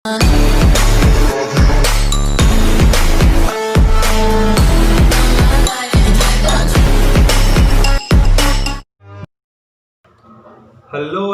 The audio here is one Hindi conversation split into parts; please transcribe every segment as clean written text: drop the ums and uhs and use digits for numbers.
Hello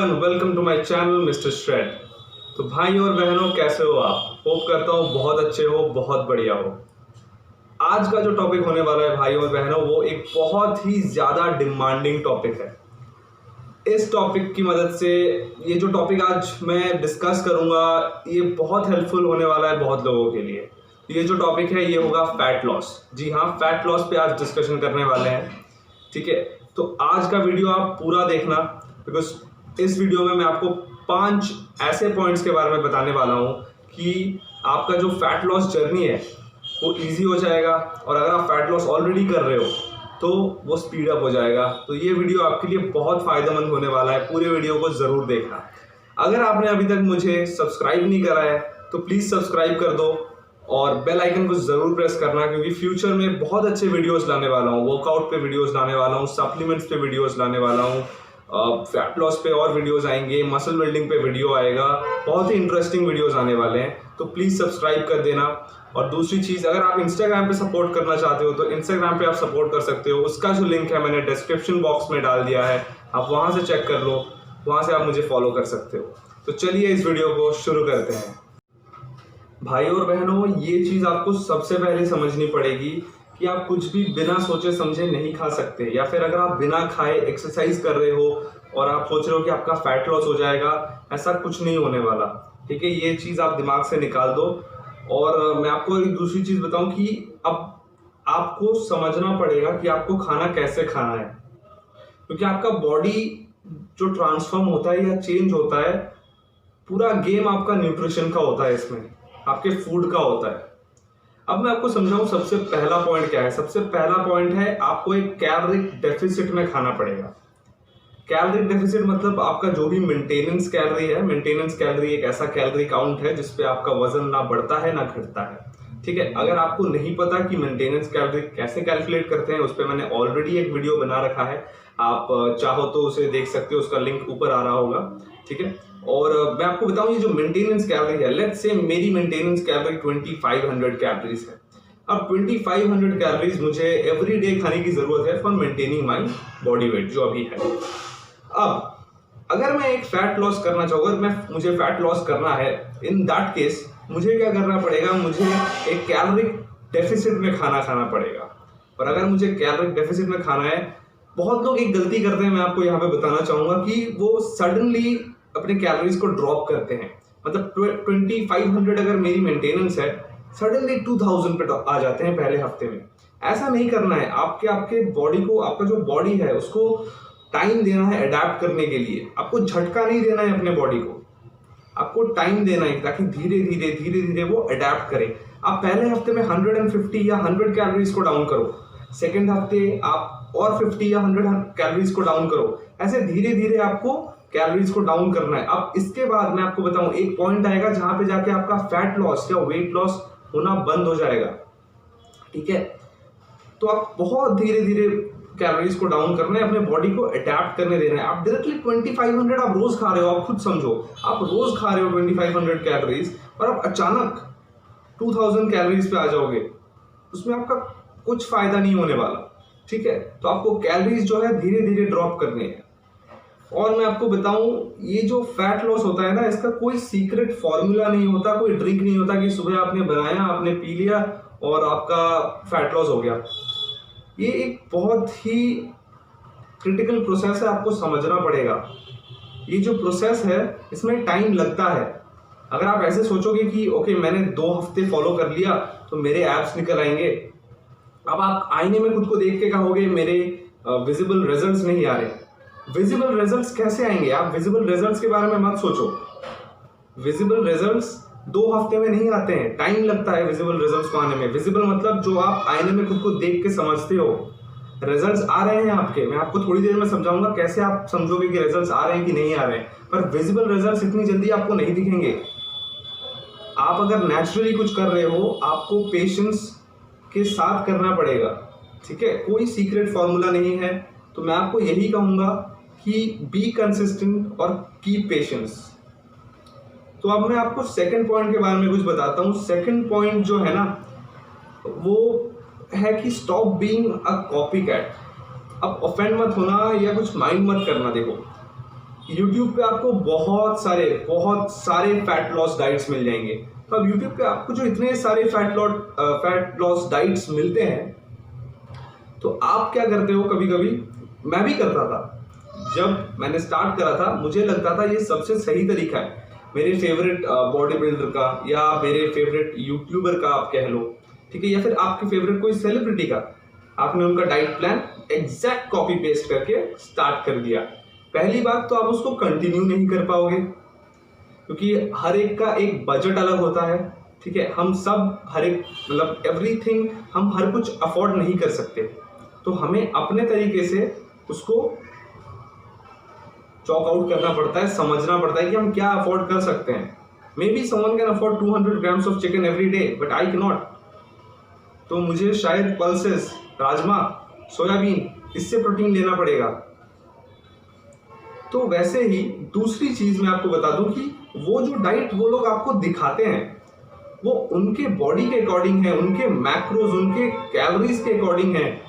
and welcome to my channel mister Shred. तो भाई और बहनों, कैसे हो आप? होप करता हूँ बहुत अच्छे हो, बहुत बढ़िया हो। आज का जो टॉपिक होने वाला है भाई और बहनों, वो एक बहुत ही ज़्यादा डिमांडिंग टॉपिक है। इस टॉपिक की मदद से ये जो टॉपिक आज मैं डिस्कस करूँगा, ये बहुत हेल्पफुल होने वाला है बहुत लोगों के लिए। ये जो टॉपिक है ये होगा फैट लॉस। जी हाँ, फैट लॉस पे आज डिस्कशन करने वाले हैं। ठीक है, तो आज का वीडियो आप पूरा देखना, बिकॉज इस वीडियो में मैं आपको 5 ऐसे पॉइंट्स के बारे में बताने वाला हूँ कि आपका जो फैट लॉस जर्नी है वो इजी हो जाएगा, और अगर आप फैट लॉस ऑलरेडी कर रहे हो तो वो स्पीड अप हो जाएगा। तो ये वीडियो आपके लिए बहुत फ़ायदेमंद होने वाला है, पूरे वीडियो को ज़रूर देखना। अगर आपने अभी तक मुझे सब्सक्राइब नहीं करा है तो प्लीज़ सब्सक्राइब कर दो और बेल आइकन को ज़रूर प्रेस करना, क्योंकि फ्यूचर में बहुत अच्छे वीडियोस लाने वाला हूँ। वर्कआउट पे वीडियोस लाने वाला हूँ, सप्लीमेंट्स पे वीडियोस लाने वाला हूँ, फैट लॉस पे और वीडियोस आएंगे, मसल बिल्डिंग पे वीडियो आएगा, बहुत ही इंटरेस्टिंग वीडियोस आने वाले हैं। तो प्लीज़ सब्सक्राइब कर देना। और दूसरी चीज़, अगर आप इंस्टाग्राम पे सपोर्ट करना चाहते हो तो इंस्टाग्राम पे आप सपोर्ट कर सकते हो। उसका जो लिंक है मैंने डिस्क्रिप्शन बॉक्स में डाल दिया है, आप वहाँ से चेक कर लो, वहाँ से आप मुझे फॉलो कर सकते हो। तो चलिए इस वीडियो को शुरू करते हैं। भाई और बहनों, ये चीज़ आपको सबसे पहले समझनी पड़ेगी कि आप कुछ भी बिना सोचे समझे नहीं खा सकते, या फिर अगर आप बिना खाए एक्सरसाइज कर रहे हो और आप सोच रहे हो कि आपका फैट लॉस हो जाएगा, ऐसा कुछ नहीं होने वाला। ठीक है, ये चीज़ आप दिमाग से निकाल दो। और मैं आपको एक दूसरी चीज़ बताऊं कि अब आपको समझना पड़ेगा कि आपको खाना कैसे खाना है, क्योंकि आपका बॉडी जो ट्रांसफॉर्म होता है या चेंज होता है, पूरा गेम आपका न्यूट्रिशन का होता है, इसमें आपके फूड का होता है। अब मैं आपको समझाऊं सबसे पहला पॉइंट क्या है। सबसे पहला पॉइंट है, आपको एक कैलोरिक डेफिसिट में खाना पड़ेगा। कैलोरिक डेफिसिट मतलब आपका जो भी मेंटेनेंस कैलोरी है। मेंटेनेंस कैलोरी एक ऐसा कैलोरी काउंट है जिसपे आपका वजन ना बढ़ता है ना घटता है। ठीक है, अगर आपको नहीं पता कि मेंटेनेंस कैलोरी कैसे कैलकुलेट करते हैं, उस पर मैंने ऑलरेडी एक वीडियो बना रखा है, आप चाहो तो उसे देख सकते हो, उसका लिंक ऊपर आ रहा होगा। ठीक है, और मैं आपको बताऊं, ये जो मेंटेनेंस कैलोरी है, लेट्स से मेरी मेंटेनेंस कैलोरी 2500 कैलोरीज है। अब 2500 कैलोरीज मुझे एवरी डे खाने की जरूरत है for maintaining my body weight जो अभी है। अब अगर मैं एक फैट लॉस करना चाहूँगा, मुझे फैट लॉस करना है, इन दैट केस मुझे क्या करना पड़ेगा, मुझे एक कैलोरिक डेफिसिट में खाना खाना पड़ेगा। और अगर मुझे कैलोरिक डेफिसिट में खाना है, बहुत लोग एक गलती करते हैं, मैं आपको यहाँ पे बताना चाहूँगा कि वो सडनली अपने कैलोरीज को ड्रॉप करते हैं। मतलब 2500 अगर मेरी मेंटेनेंस है, सडनली 2000 पे आ जाते हैं पहले हफ्ते में। ऐसा नहीं करना है। आपके बॉडी को, आपका जो बॉडी है उसको टाइम देना है अडेप्ट करने के लिए। आपको झटका नहीं देना है अपने बॉडी को, आपको टाइम देना है ताकि धीरे धीरे वो अडेप्ट करे। आप पहले हफ्ते में 150 या 100 कैलोरीज को डाउन करो, सेकेंड हफ्ते आप और 50 या 100 कैलोरीज को डाउन करो। ऐसे धीरे धीरे आपको कैलोरीज को डाउन करना है। अब इसके बाद मैं आपको बताऊं, एक पॉइंट आएगा जहां पे जाके आपका फैट लॉस या वेट लॉस होना बंद हो जाएगा। ठीक है, तो आप बहुत धीरे धीरे कैलोरीज को डाउन करना है, अपने बॉडी को अडेप्ट करने देना है। आप डायरेक्टली 2500 आप रोज खा रहे हो, आप खुद समझो, आप रोज खा रहे हो 2500 कैलोरीज और आप अचानक 2000 कैलोरीज पे आ जाओगे, उसमें आपका कुछ फायदा नहीं होने वाला। ठीक है, तो आपको कैलोरीज जो है धीरे धीरे ड्रॉप करनी है। और मैं आपको बताऊं, ये जो फैट लॉस होता है ना, इसका कोई सीक्रेट फॉर्मूला नहीं होता, कोई ड्रिंक नहीं होता कि सुबह आपने बनाया, आपने पी लिया और आपका फैट लॉस हो गया। ये एक बहुत ही क्रिटिकल प्रोसेस है, आपको समझना पड़ेगा। ये जो प्रोसेस है इसमें टाइम लगता है। अगर आप ऐसे सोचोगे कि ओके मैंने 2 हफ्ते फॉलो कर लिया तो मेरे एब्स निकल आएंगे, अब आप आईने में खुद को देख के कहोगे मेरे विजिबल रिजल्ट्स नहीं आ रहे। विजिबल रिजल्ट्स कैसे आएंगे? आप विजिबल रिजल्ट्स के बारे में मत सोचो। विजिबल रिजल्ट्स 2 हफ्ते में नहीं आते हैं, टाइम लगता है विजिबल रिजल्ट्स को आने में। विजिबल मतलब जो आप आईने में खुद को देख के समझते हो। रिजल्ट्स आ रहे हैं आपके, मैं आपको थोड़ी देर में समझाऊंगा कैसे आप समझोगे कि रिजल्ट्स आ रहे हैं कि नहीं आ रहे हैं, पर विजिबल रिजल्ट्स इतनी जल्दी आपको नहीं दिखेंगे। आप अगर नेचुरली कुछ कर रहे हो, आपको पेशेंस के साथ करना पड़ेगा। ठीक है, कोई सीक्रेट फॉर्मूला नहीं है। तो मैं आपको यही कहूंगा कि बी कंसिस्टेंट और कीप पेशेंस। तो अब मैं आपको सेकंड पॉइंट के बारे में कुछ बताता हूँ। सेकंड पॉइंट जो है ना वो है कि stop being a copy cat. अब ऑफेंड मत होना या कुछ माइंड मत करना। देखो YouTube पे आपको बहुत सारे फैट लॉस डाइट्स मिल जाएंगे। तो अब YouTube पे आपको जो इतने सारे फैट लॉस डाइट्स मिलते हैं, तो आप क्या करते हो, कभी कभी मैं भी करता था। जब मैंने स्टार्ट करा था मुझे लगता था ये सबसे सही तरीका है मेरे फेवरेट बॉडी बिल्डर का या मेरे फेवरेट यूट्यूबर का आप कह लो, ठीक है, या फिर आपके फेवरेट कोई सेलिब्रिटी का। आपने उनका diet plan exact copy paste करके स्टार्ट कर दिया। पहली बात तो आप उसको कंटिन्यू नहीं कर पाओगे, क्योंकि हर एक का एक बजट अलग होता है, ठीक है। हम सब हर एक मतलब एवरीथिंग हम हर कुछ अफोर्ड नहीं कर सकते। तो हमें अपने तरीके से उसको चॉक आउट करना पड़ता है, समझना पड़ता है कि हम क्या अफोर्ड कर सकते हैं। May be someone can afford 200 grams of chicken every day, but I can not. तो मुझे शायद पल्सेस, राजमा, सोयाबीन, इससे प्रोटीन लेना पड़ेगा। तो वैसे ही दूसरी चीज मैं आपको बता दूं कि वो जो डाइट वो लोग आपको दिखाते हैं वो उनके बॉडी के अकॉर्डिंग है, उनके मैक्रोज, उनके कैलोरीज के अकॉर्डिंग है।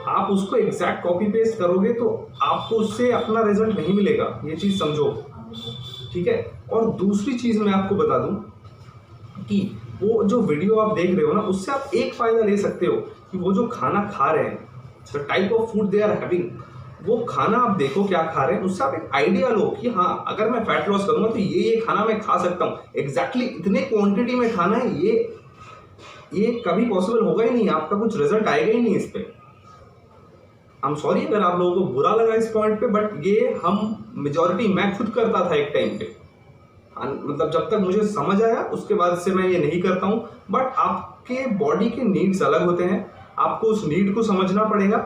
आप उसको एग्जैक्ट कॉपी पेस्ट करोगे तो आपको उससे अपना रिजल्ट नहीं मिलेगा, ये चीज समझो, ठीक है। और दूसरी चीज मैं आपको बता दूं कि वो जो वीडियो आप देख रहे हो ना, उससे आप एक फायदा ले सकते हो कि वो जो खाना खा रहे हैं, the type of food they are having, वो खाना आप देखो क्या खा रहे हैं, उससे आप एक आइडिया लो कि हाँ अगर मैं फैट लॉस करूंगा तो ये खाना मैं खा सकता हूँ। एग्जैक्टली इतने क्वांटिटी में खाना है, ये कभी पॉसिबल होगा ही नहीं, आपका कुछ रिजल्ट आएगा ही नहीं इस पे। आई एम सॉरी अगर आप लोगों को बुरा लगा इस पॉइंट पे, बट ये हम मेजॉरिटी मैं खुद करता था एक टाइम पे, मतलब जब तक मुझे समझ आया उसके बाद से मैं ये नहीं करता हूँ। बट आपके बॉडी के नीड्स अलग होते हैं, आपको उस नीड को समझना पड़ेगा,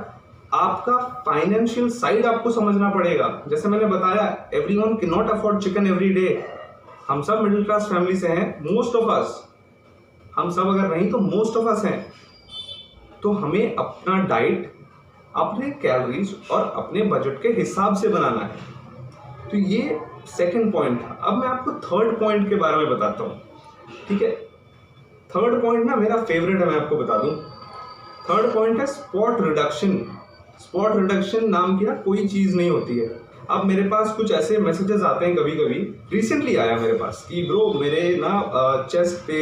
आपका फाइनेंशियल साइड आपको समझना पड़ेगा। जैसे मैंने बताया, everyone can not afford chicken every day. हम सब मिडिल क्लास फैमिली से हैं, मोस्ट ऑफ अस, हम सब अगर नहीं तो मोस्ट ऑफ अस हैं। तो हमें अपना डाइट अपने कैलोरीज और अपने बजट के हिसाब से बनाना है। तो ये सेकंड पॉइंट था। अब मैं आपको थर्ड पॉइंट के बारे में बताता हूँ, ठीक है। थर्ड पॉइंट ना मेरा फेवरेट है, मैं आपको बता दूं। थर्ड पॉइंट है स्पॉट रिडक्शन। स्पॉट रिडक्शन नाम की ना कोई चीज नहीं होती है। अब मेरे पास कुछ ऐसे मैसेजेस आते हैं, कभी कभी रिसेंटली आया मेरे पास कि ब्रो मेरे ना चेस्ट पे,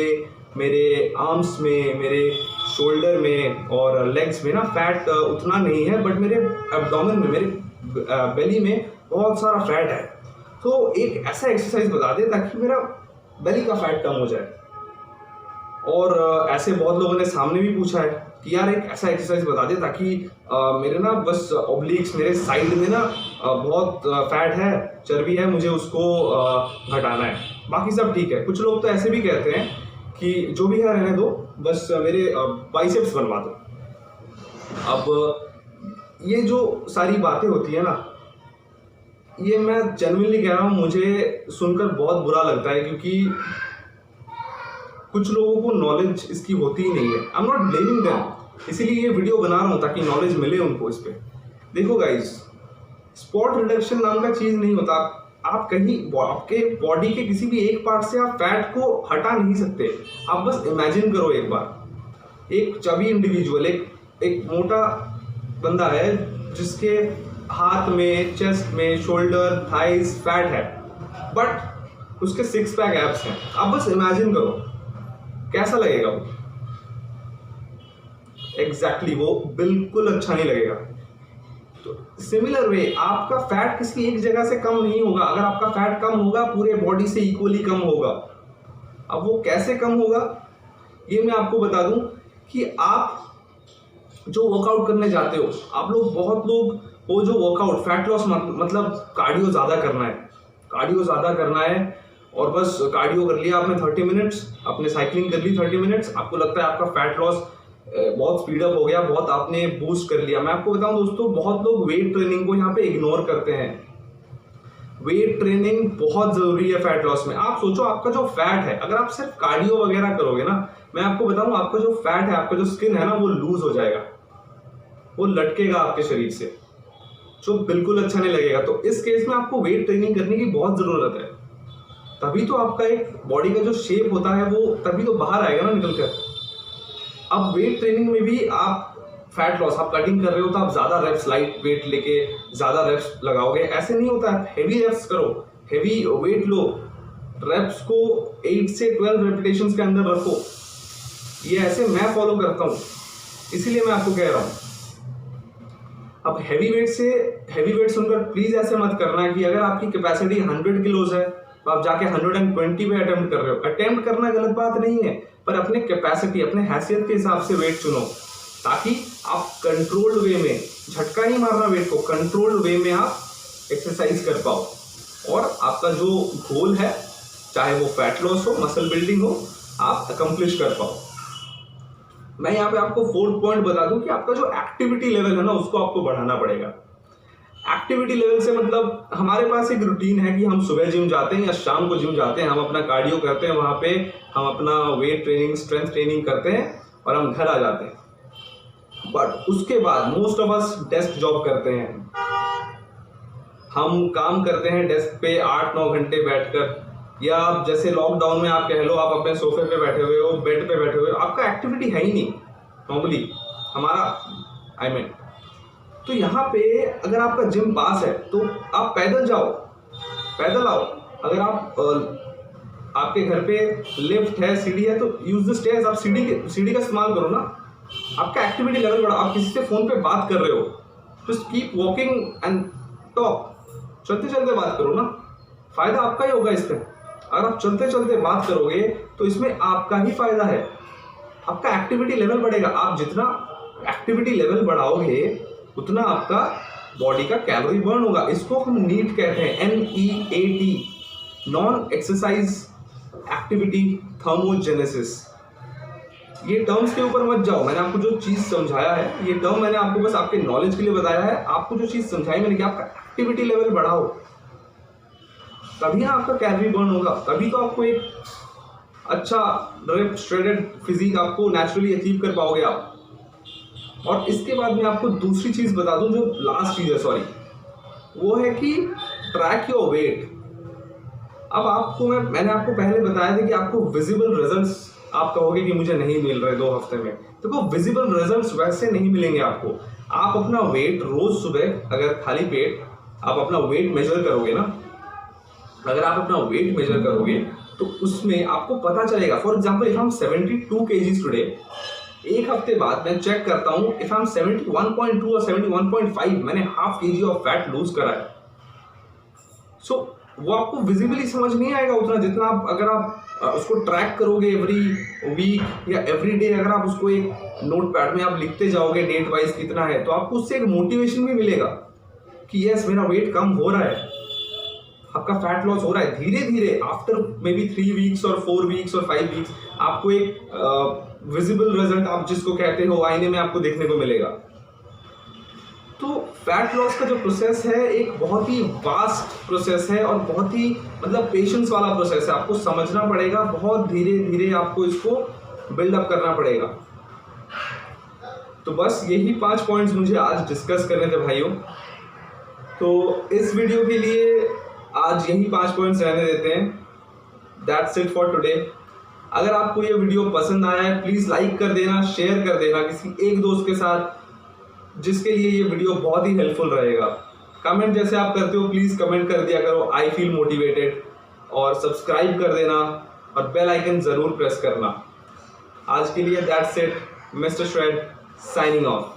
मेरे आर्म्स में, मेरे शोल्डर में और लेग्स में ना फैट उतना नहीं है, बट मेरे एब्डोमेन में, मेरे बेली में बहुत सारा फैट है। तो एक ऐसा एक्सरसाइज बता दे ताकि मेरा बेली का फैट कम हो जाए। और ऐसे बहुत लोगों ने सामने भी पूछा है कि यार एक ऐसा एक्सरसाइज बता दे ताकि मेरे ना बस ऑब्लिक्स, मेरे साइड में ना बहुत फैट है, चर्बी है, मुझे उसको घटाना है, बाकी सब ठीक है। कुछ लोग तो ऐसे भी कहते हैं कि जो भी है रहने दो, बस मेरे बाइसेप्स बनवा दो। अब ये जो सारी बातें होती है ना, ये मैं जेन्युइनली कह रहा हूँ, मुझे सुनकर बहुत बुरा लगता है, क्योंकि कुछ लोगों को नॉलेज इसकी होती ही नहीं है। I am not blaming them, इसीलिए ये वीडियो बना रहा हूँ ताकि नॉलेज मिले उनको इस पे। देखो गाइस, स्पॉट रिडक्शन नाम का चीज नहीं होता। आप कहीं आपके बॉडी के किसी भी एक पार्ट से आप फैट को हटा नहीं सकते। आप बस इमेजिन करो एक बार, एक चबी इंडिविजुअल, एक मोटा बंदा है जिसके हाथ में, चेस्ट में, शोल्डर, थाइज फैट है, बट उसके 6 पैक एब्स हैं। आप बस इमेजिन करो कैसा लगेगा वो। एग्जैक्टली वो बिल्कुल अच्छा नहीं लगेगा। तो सिमिलर वे आपका फैट किसी एक जगह से कम नहीं होगा। अगर आपका फैट कम होगा, पूरे बॉडी से इक्वली कम होगा। अब वो कैसे कम होगा ये मैं आपको बता दूं कि आप जो वर्कआउट करने जाते हो, आप लोग, बहुत लोग वो जो वर्कआउट फैट लॉस मतलब कार्डियो ज़्यादा करना है, कार्डियो ज़्यादा करना है और बस कार्डियो कर लिया आपने 30 मिनट्स, आपने साइकिलिंग कर ली 30 मिनट्स, आपको लगता है आपका फैट लॉस बहुत स्पीड अप हो गया, बहुत आपने बूस्ट कर लिया। मैं आपको बताऊं दोस्तों, बहुत लोग वेट ट्रेनिंग को यहाँ पे इग्नोर करते हैं। वेट ट्रेनिंग बहुत जरूरी है फैट लॉस में। आप सोचो, आपका जो फैट है, अगर आप सिर्फ कार्डियो वगैरह करोगे ना, मैं आपको बताऊं आपका जो फैट है, आपका जो स्किन है ना, वो लूज हो जाएगा, वो लटकेगा आपके शरीर से, जो बिल्कुल अच्छा नहीं लगेगा। तो इस केस में आपको वेट ट्रेनिंग करने की बहुत जरूरत है। तभी तो आपका एक बॉडी का जो शेप होता है वो तभी तो बाहर आएगा ना निकल कर। अब वेट ट्रेनिंग में भी आप फैट लॉस, आप कटिंग कर रहे हो तो आप ज्यादा रेप्स लाइट वेट लेके ज्यादा रेप्स लगाओगे, ऐसे नहीं होता है। हैवी रेप्स करो, हैवी वेट लो, रेप्स को 8 से 12 रेपिटेशंस के अंदर रखो। ये ऐसे मैं फॉलो करता हूँ, इसीलिए मैं आपको कह रहा हूँ। अब हैवी वेट सुनकर प्लीज ऐसे मत करना कि अगर आपकी कैपेसिटी 100 किलोज है तो आप जाके 120 पे अटेम्प्ट कर रहे हो। अटेम्प्ट करना गलत बात नहीं है, पर अपने कैपेसिटी, अपने हैसियत के हिसाब से वेट चुनो, ताकि आप कंट्रोल्ड वे में, झटका नहीं मारना वेट को, कंट्रोल्ड वे में आप एक्सरसाइज कर पाओ और आपका जो गोल है, चाहे वो फैट लॉस हो, मसल बिल्डिंग हो, आप अकम्प्लिश कर पाओ। मैं यहाँ पे आपको 4th पॉइंट बता दूं कि आपका जो एक्टिविटी लेवल है ना, उसको आपको बढ़ाना पड़ेगा। एक्टिविटी लेवल से मतलब हमारे पास एक रूटीन है कि हम सुबह जिम जाते हैं या शाम को जिम जाते हैं, हम अपना कार्डियो करते हैं, वहाँ पे हम अपना वेट ट्रेनिंग, स्ट्रेंथ ट्रेनिंग करते हैं और हम घर आ जाते हैं। बट उसके बाद most of us desk job करते हैं, हम काम करते हैं डेस्क पे 8-9 घंटे बैठकर, या आप जैसे लॉकडाउन में आप कह लो आप अपने सोफे पे बैठे हुए हो, बेड पे बैठे हुए हो, आपका एक्टिविटी है ही नहीं नॉर्मली हमारा तो यहाँ पे अगर आपका जिम पास है तो आप पैदल जाओ, पैदल आओ। अगर आप आपके घर पे लिफ्ट है, सीढ़ी है, तो यूज द स्टेयर्स, आप सीढ़ी का इस्तेमाल करो ना। आपका एक्टिविटी लेवल बढ़ा। आप किसी से फोन पे बात कर रहे हो, just keep walking and talk, चलते चलते बात करो ना, फायदा आपका ही होगा इसमें। अगर आप चलते चलते बात करोगे तो इसमें आपका ही फायदा है, आपका एक्टिविटी लेवल बढ़ेगा। आप जितना एक्टिविटी लेवल बढ़ाओगे उतना आपका बॉडी का कैलोरी बर्न होगा। इसको हम नीट कहते हैं, NEAT, non exercise activity thermogenesis. ये टर्म्स के ऊपर मत जाओ, मैंने आपको जो चीज समझाया है, ये टर्म मैंने आपको बस आपके नॉलेज के लिए बताया है। आपको जो चीज समझाई मैंने कि आपका एक्टिविटी लेवल बढ़ाओ, तभी ना आपका कैलोरी बर्न होगा, तभी तो आपको एक अच्छा रिप्ड श्रेडेड फिजिक आपको नेचुरली अचीव कर पाओगे आप। और इसके बाद मैं आपको दूसरी चीज बता दूं, जो लास्ट चीज है, सॉरी, वो है कि ट्रैक योर वेट। अब आपको मैंने आपको पहले बताया था कि आपको विजिबल रिजल्ट्स, आप कहोगे कि मुझे नहीं मिल रहे 2 हफ्ते में, तो विजिबल रिजल्ट्स वैसे नहीं मिलेंगे आपको। आप अपना वेट रोज सुबह, अगर खाली पेट आप अपना वेट मेजर करोगे ना, अगर आप अपना वेट मेजर करोगे तो उसमें आपको पता चलेगा। फॉर एग्जाम्पल, इफ हम 72 kgs टुडे, एक हफ्ते बाद मैं चेक करता हूँ, इफ हम 71.2 और 71.5, मैंने ½ kg ऑफ फैट लूज करा है। सो वो आपको विजिबली समझ नहीं आएगा उतना, जितना आप अगर आप उसको ट्रैक करोगे एवरी वीक या एवरी डे। अगर आप उसको एक नोट पैड में आप लिखते जाओगे डेट वाइज कितना है, तो आपको उससे एक मोटिवेशन भी मिलेगा कि यस, मेरा वेट कम हो रहा है, आपका फैट लॉस हो रहा है धीरे धीरे। आफ्टर मे बी 3 वीक्स और 4 वीक्स और 5 वीक्स आपको एक विजिबल रिजल्ट, आप जिसको कहते हो, आईने में आपको देखने को मिलेगा। तो फैट लॉस का जो प्रोसेस है एक बहुत ही वास्ट प्रोसेस है और बहुत ही मतलब पेशेंस वाला प्रोसेस है। आपको समझना पड़ेगा, बहुत धीरे धीरे आपको इसको बिल्डअप करना पड़ेगा। तो बस यही 5 पॉइंट्स मुझे आज डिस्कस करने थे भाइयों। तो इस वीडियो के लिए आज यही 5 पॉइंट्स रहने देते हैं। That's it for today. अगर आपको ये वीडियो पसंद आया है, प्लीज़ लाइक कर देना, शेयर कर देना किसी एक दोस्त के साथ जिसके लिए ये वीडियो बहुत ही हेल्पफुल रहेगा। कमेंट जैसे आप करते हो, प्लीज़ कमेंट कर दिया करो, आई फील मोटिवेटेड। और सब्सक्राइब कर देना और बेल आइकन ज़रूर प्रेस करना। आज के लिए that's it, mister Shred signing of.